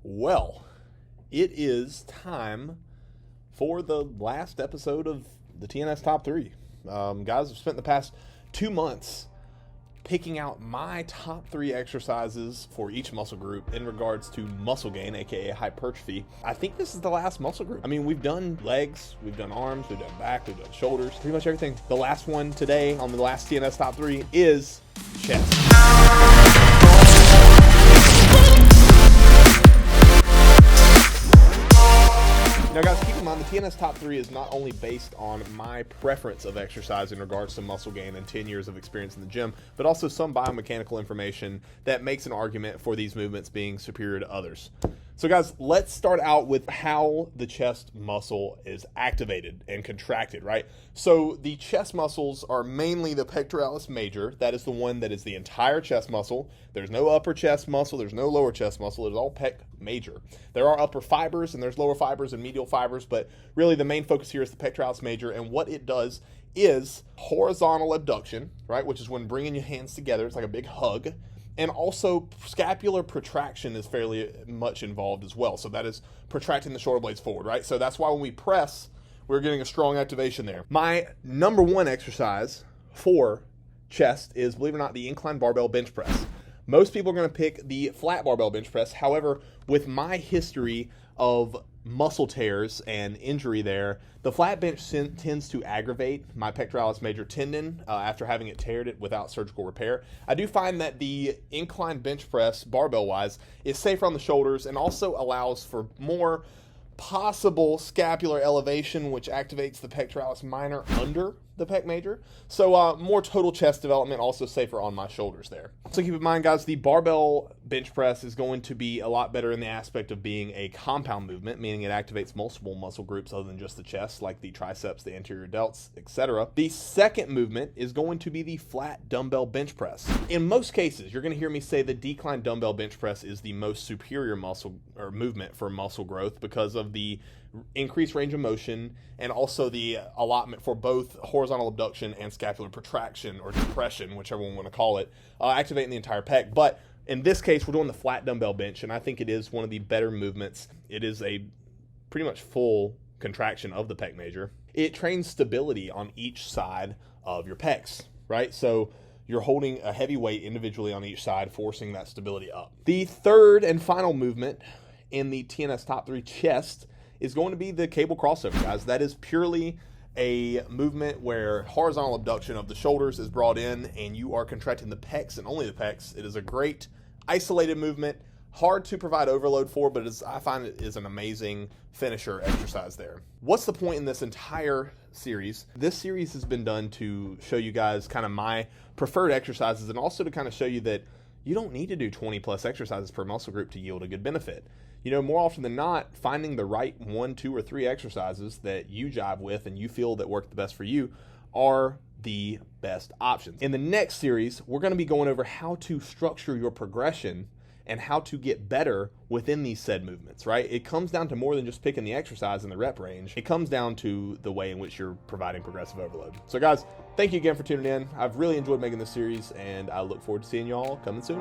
Well, it is time for the last episode of the TNS Top 3. Guys, I've spent the past 2 months picking out my top 3 exercises for each muscle group in regards to muscle gain, aka hypertrophy. I think this is the last muscle group. I mean, we've done legs, we've done arms, we've done back, we've done shoulders, pretty much everything. The last one today on the last TNS Top 3 is chest. Now guys, keep in mind the TNS Top 3 is not only based on my preference of exercise in regards to muscle gain and 10 years of experience in the gym, but also some biomechanical information that makes an argument for these movements being superior to others. So guys, let's start out with how the chest muscle is activated and contracted, right? So the chest muscles are mainly the pectoralis major. That is the one that is the entire chest muscle. There's no upper chest muscle. There's no lower chest muscle. It's all pec major. There are upper fibers and there's lower fibers and medial fibers, but really the main focus here is the pectoralis major, and what it does is horizontal abduction, right? Which is when bringing your hands together. It's like a big hug. And also scapular protraction is fairly much involved as well. So that is protracting the shoulder blades forward, right? So that's why when we press, we're getting a strong activation there. My number one exercise for chest is, believe it or not, the incline barbell bench press. Most people are going to pick the flat barbell bench press. However, with my history of muscle tears and injury there, the flat bench tends to aggravate my pectoralis major tendon after having it teared it without surgical repair. I do find that the incline bench press, barbell-wise, is safer on the shoulders and also allows for more possible scapular elevation, which activates the pectoralis minor under the pec major. So more total chest development, also safer on my shoulders there. So keep in mind, guys, the barbell bench press is going to be a lot better in the aspect of being a compound movement, meaning it activates multiple muscle groups other than just the chest, like the triceps, the anterior delts, etc. The second movement is going to be the flat dumbbell bench press. In most cases, you're going to hear me say the decline dumbbell bench press is the most superior muscle or movement for muscle growth because of the increased range of motion and also the allotment for both horizontal abduction and scapular protraction or depression, whichever one you want to call it, activating the entire pec. But in this case, we're doing the flat dumbbell bench, and I think it is one of the better movements. It is a pretty much full contraction of the pec major. It trains stability on each side of your pecs, right? So you're holding a heavy weight individually on each side, forcing that stability up. The third and final movement in the TNS Top 3 chest is going to be the cable crossover, guys. That is purely a movement where horizontal abduction of the shoulders is brought in and you are contracting the pecs and only the pecs. It is a great isolated movement, hard to provide overload for, but I find it is an amazing finisher exercise there. What's the point in this entire series? This series has been done to show you guys kind of my preferred exercises and also to kind of show you that you don't need to do 20 plus exercises per muscle group to yield a good benefit. You know, more often than not, finding the right 1, 2, or 3 exercises that you jive with and you feel that work the best for you are the best options. In the next series, we're going to be going over how to structure your progression and how to get better within these said movements, right? It comes down to more than just picking the exercise in the rep range. It comes down to the way in which you're providing progressive overload. So guys, thank you again for tuning in. I've really enjoyed making this series and I look forward to seeing you all coming soon.